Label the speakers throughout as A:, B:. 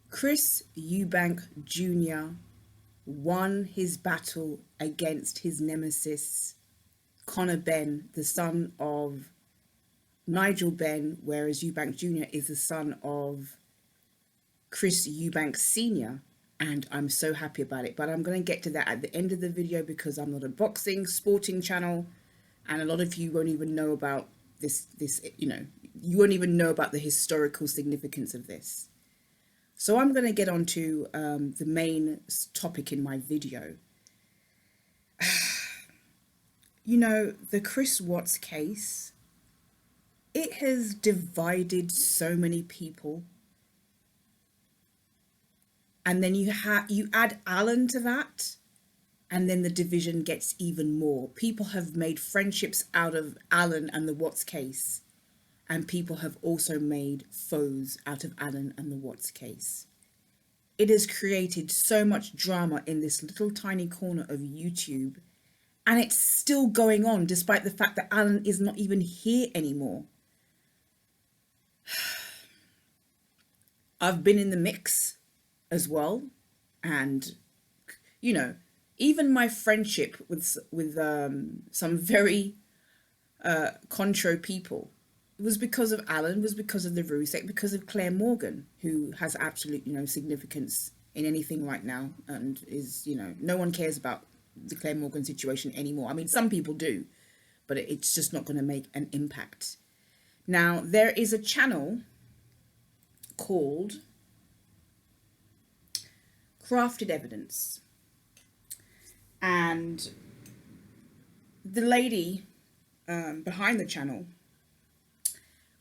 A: Chris Eubank Jr. won his battle against his nemesis, Connor Benn, the son of Nigel Benn, whereas Eubank Jr. is the son of Chris Eubanks Sr. And I'm so happy about it. But I'm going to get to that at the end of the video because I'm not a boxing, sporting channel. And a lot of you won't even know about you won't even know about the historical significance of this. So I'm going to get on to the main topic in my video. The Chris Watts case, it has divided so many people. And then you add Alan to that, and then the division gets even more. People have made friendships out of Alan and the Watts case, and people have also made foes out of Alan and the Watts case. It has created so much drama in this little tiny corner of YouTube, and it's still going on despite the fact that Alan is not even here anymore. I've been in the mix as well, and even my friendship with some very contro people was because of Alan, was because of the Rusek, because of Claire Morgan, who has absolutely no significance in anything right now, and is, no one cares about the Claire Morgan situation anymore. I mean, some people do, but it's just not going to make an impact. Now, there is a channel called Crafted Evidence, and the lady behind the channel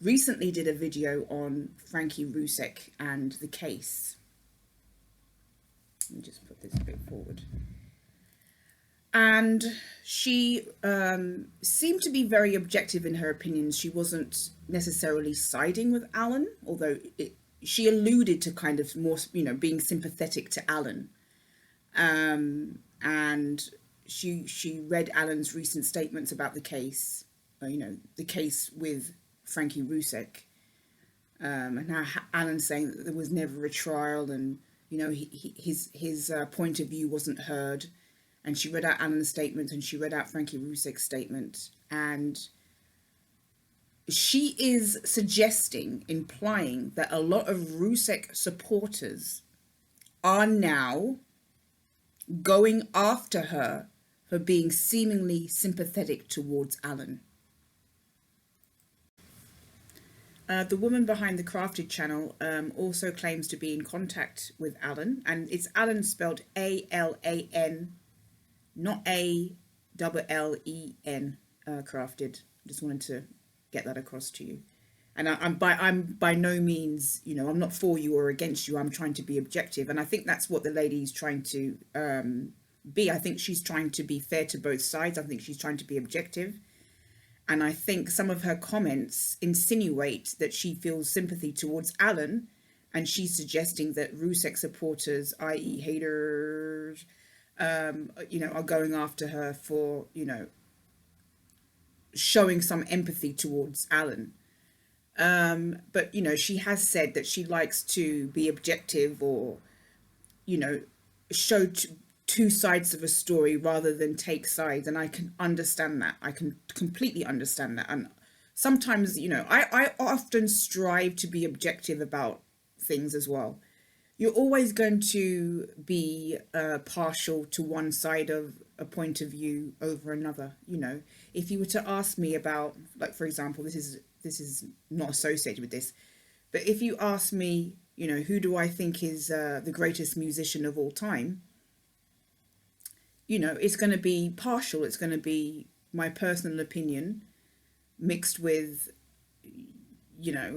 A: recently did a video on Frankie Rusek and the case. Let me just put this a bit forward. And she seemed to be very objective in her opinions. She wasn't necessarily siding with Alan, although she alluded to kind of more, being sympathetic to Alan. And she read Alan's recent statements about the case, the case with Frankie Rusek, and how Alan's saying that there was never a trial, and his point of view wasn't heard. And she read out Alan's statement, and she read out Frankie Rusek's statement, and she is suggesting, implying that a lot of Rusek supporters are now going after her for being seemingly sympathetic towards Alan. The woman behind the Crafted channel also claims to be in contact with Alan, and it's Alan spelled A-L-A-N, not A-double-L-E-N, Crafted. Just wanted to get that across to you. And I'm by no means, I'm not for you or against you. I'm trying to be objective, and I think that's what the lady's trying to be. I think she's trying to be fair to both sides. I think she's trying to be objective. And I think some of her comments insinuate that she feels sympathy towards Alan, and she's suggesting that Rusek supporters, i.e. haters, are going after her for, showing some empathy towards Alan. But, she has said that she likes to be objective, or, show two sides of a story rather than take sides. And I can understand that. I can completely understand that. And sometimes, I often strive to be objective about things as well. You're always going to be partial to one side of a point of view over another. If you were to ask me about, like, for example, this is not associated with this, but if you ask me, who do I think is the greatest musician of all time, it's going to be partial. It's going to be my personal opinion mixed with,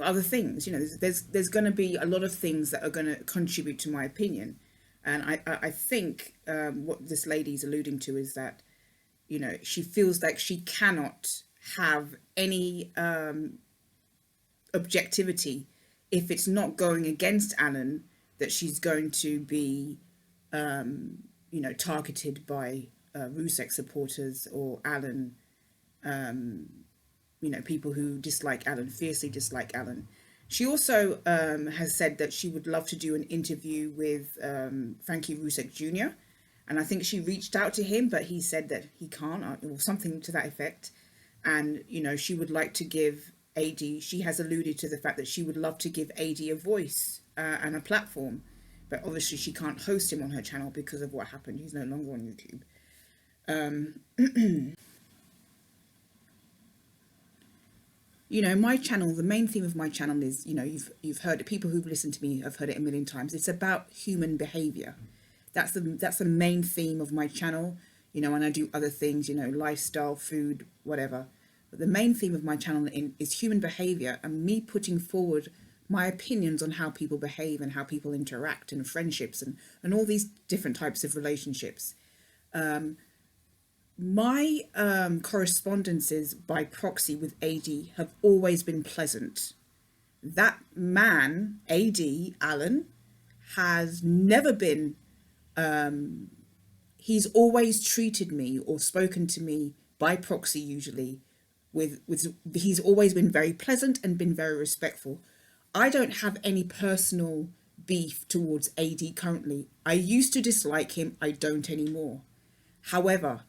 A: other things. There's going to be a lot of things that are going to contribute to my opinion. And I think what this lady's alluding to is that, she feels like she cannot have any objectivity if it's not going against Alan, that she's going to be targeted by Rusek supporters or Alan, people who dislike Alan, fiercely dislike Alan. She also has said that she would love to do an interview with Frankie Rusek Jr. And I think she reached out to him, but he said that he can't, or something to that effect. And, you know, she would like to give AD, she has alluded to the fact that she would love to give AD a voice and a platform. But obviously she can't host him on her channel because of what happened. He's no longer on YouTube. You know, my channel, the main theme of my channel is, you know, you've heard it, people who've listened to me have heard it a million times. It's about human behavior. That's the main theme of my channel, you know, and I do other things, you know, lifestyle, food, whatever. But the main theme of my channel is human behavior, and me putting forward my opinions on how people behave and how people interact and friendships and all these different types of relationships. My correspondences by proxy with AD have always been pleasant. That man, AD, Alan, has never been, he's always treated me or spoken to me by proxy usually with he's always been very pleasant and been very respectful. I don't have any personal beef towards AD currently. I used to dislike him, I don't anymore. However,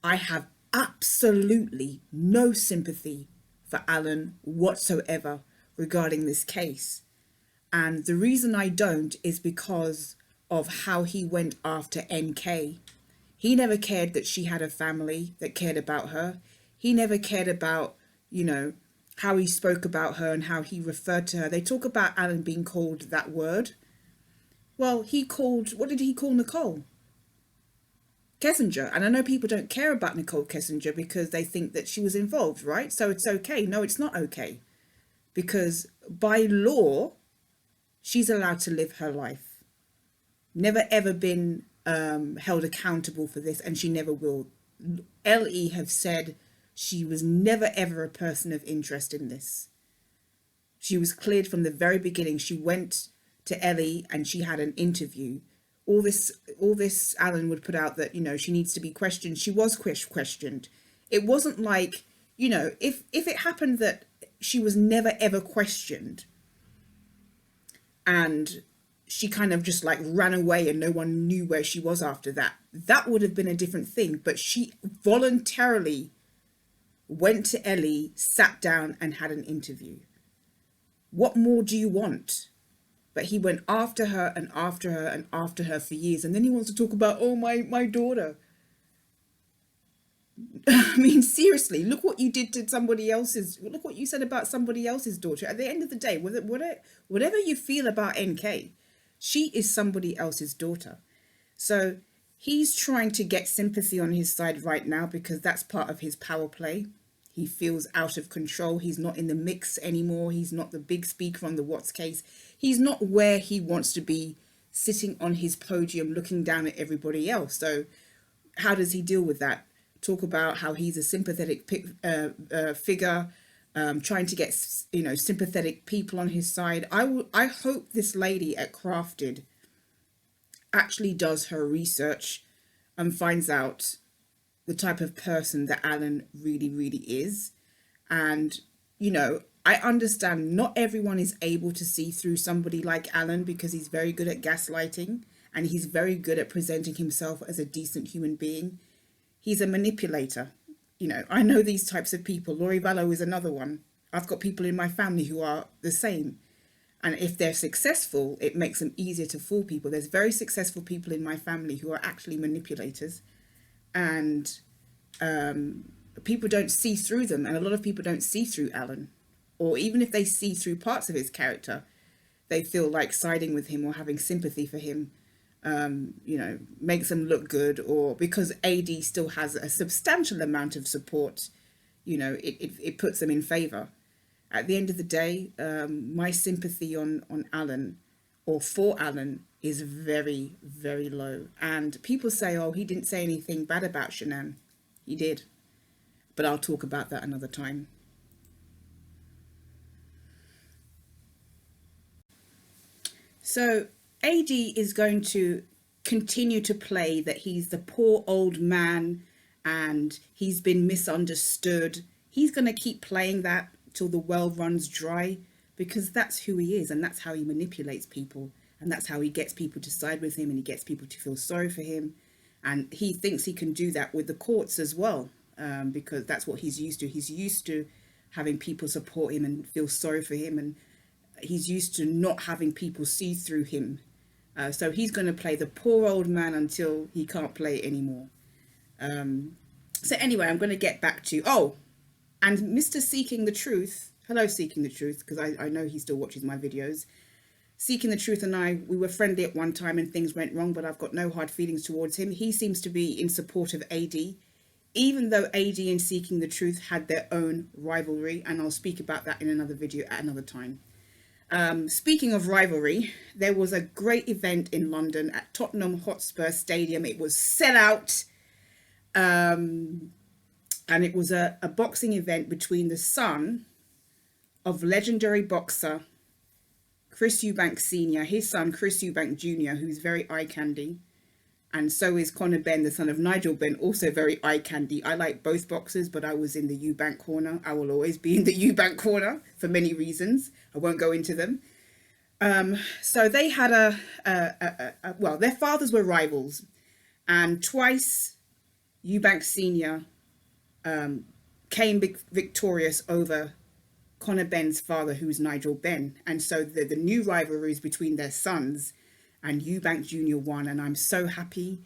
A: I have absolutely no sympathy for Alan whatsoever regarding this case. And the reason I don't is because of how he went after NK. He never cared that she had a family that cared about her. He never cared about, you know, how he spoke about her and how he referred to her. They talk about Alan being called that word. Well, what did he call Nicole? Kessinger. And I know people don't care about Nicole Kessinger because they think that she was involved, right? So it's okay. No, it's not okay. Because by law, she's allowed to live her life. Never ever been held accountable for this, and she never will. LE have said she was never ever a person of interest in this. She was cleared from the very beginning. She went to LE and she had an interview. All this Alan would put out that, you know, she needs to be questioned. She was questioned. It wasn't like, you know, if it happened that she was never ever questioned and she kind of just like ran away and no one knew where she was after that, that would have been a different thing. But she voluntarily went to Ellie, sat down and had an interview. What more do you want? But he went after her and after her and after her for years. And then he wants to talk about, oh, my daughter. I mean, seriously, look what you did to somebody else's, look what you said about somebody else's daughter. At the end of the day, whatever you feel about NK, she is somebody else's daughter. So he's trying to get sympathy on his side right now because that's part of his power play. He feels out of control. He's not in the mix anymore. He's not the big speaker on the Watts case. He's not where he wants to be, sitting on his podium looking down at everybody else. So how does he deal with that? Talk about how he's a sympathetic figure, trying to get, you know, sympathetic people on his side. I hope this lady at Crafted actually does her research and finds out the type of person that Alan really, really is. And, you know, I understand not everyone is able to see through somebody like Alan because he's very good at gaslighting and he's very good at presenting himself as a decent human being. He's a manipulator. You know, I know these types of people. Laurie Vallow is another one. I've got people in my family who are the same. And if they're successful, it makes them easier to fool people. There's very successful people in my family who are actually manipulators. And people don't see through them. And a lot of people don't see through Alan. Or even if they see through parts of his character, they feel like siding with him or having sympathy for him, you know, makes them look good. Or because AD still has a substantial amount of support, you know, it puts them in favour. At the end of the day, my sympathy on Alan or for Alan is very, very low. And people say, oh, he didn't say anything bad about Shanann. He did. But I'll talk about that another time. So AD is going to continue to play that he's the poor old man and he's been misunderstood. He's going to keep playing that till the well runs dry, because that's who he is, and that's how he manipulates people, and that's how he gets people to side with him, and he gets people to feel sorry for him. And he thinks he can do that with the courts as well, because that's what he's used to. He's used to having people support him and feel sorry for him, and he's used to not having people see through him. So he's going to play the poor old man until he can't play it anymore. So anyway, I'm going to get back to, and Mr. Seeking the Truth. Hello, Seeking the Truth, because I know he still watches my videos. Seeking the Truth and we were friendly at one time and things went wrong, but I've got no hard feelings towards him. He seems to be in support of AD, even though AD and Seeking the Truth had their own rivalry, and I'll speak about that in another video at another time. Speaking of rivalry, there was a great event in London at Tottenham Hotspur Stadium. It was set out, and it was a boxing event between the son of legendary boxer Chris Eubanks Sr., his son Chris Eubanks Jr., who's very eye candy, and so is Conor Benn, the son of Nigel Benn, also very eye candy. I like both boxers, but I was in the Eubank corner. I will always be in the Eubank corner for many reasons. I won't go into them. So they had well, their fathers were rivals, and twice Eubanks Sr. Came victorious over Conor Benn's father, who's Nigel Benn. And so the new rivalries between their sons, and Eubanks Jr. won, and I'm so happy.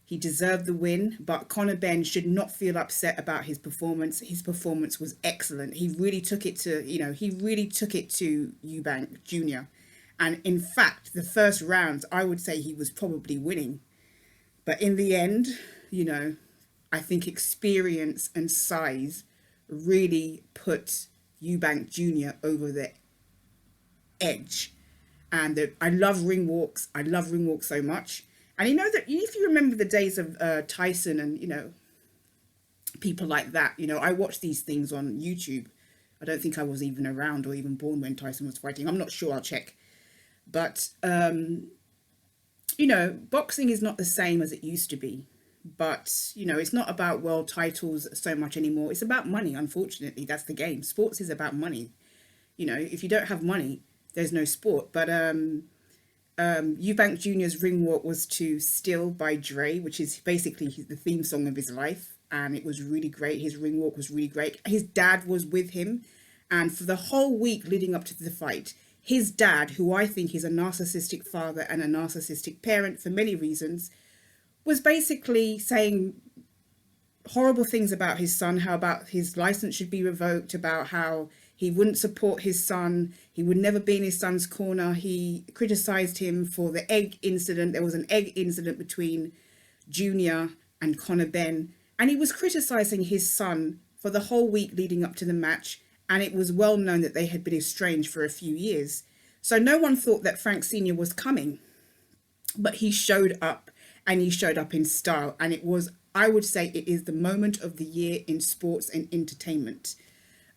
A: He deserved the win, but Conor Benn should not feel upset about his performance. His performance was excellent. He really took it to, Eubanks Jr. And in fact, the first rounds, I would say he was probably winning. But in the end, I think experience and size really put Eubanks Jr. over the edge. And I love ring walks. I love ring walks so much. And that if you remember the days of Tyson and, people like that, I watched these things on YouTube. I don't think I was even around or even born when Tyson was fighting. I'm not sure. I'll check. But, boxing is not the same as it used to be. But, it's not about world titles so much anymore. It's about money, unfortunately. That's the game. Sports is about money. If you don't have money, there's no sport. But Eubanks Jr.'s ring walk was to Still by Dre, which is basically the theme song of his life. And it was really great. His ring walk was really great. His dad was with him. And for the whole week leading up to the fight, his dad, who I think is a narcissistic father and a narcissistic parent for many reasons, was basically saying horrible things about his son, how about his license should be revoked, about how he wouldn't support his son, he would never be in his son's corner. He criticized him for the egg incident. There was an egg incident between Junior and Conor Benn, and he was criticizing his son for the whole week leading up to the match, and it was well known that they had been estranged for a few years. So no one thought that Frank Sr. was coming, but he showed up, and he showed up in style, and it was, I would say, it is the moment of the year in sports and entertainment.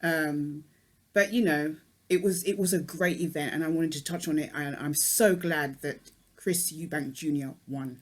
A: But it was a great event, and I wanted to touch on it, and I'm so glad that Chris Eubanks Jr. won.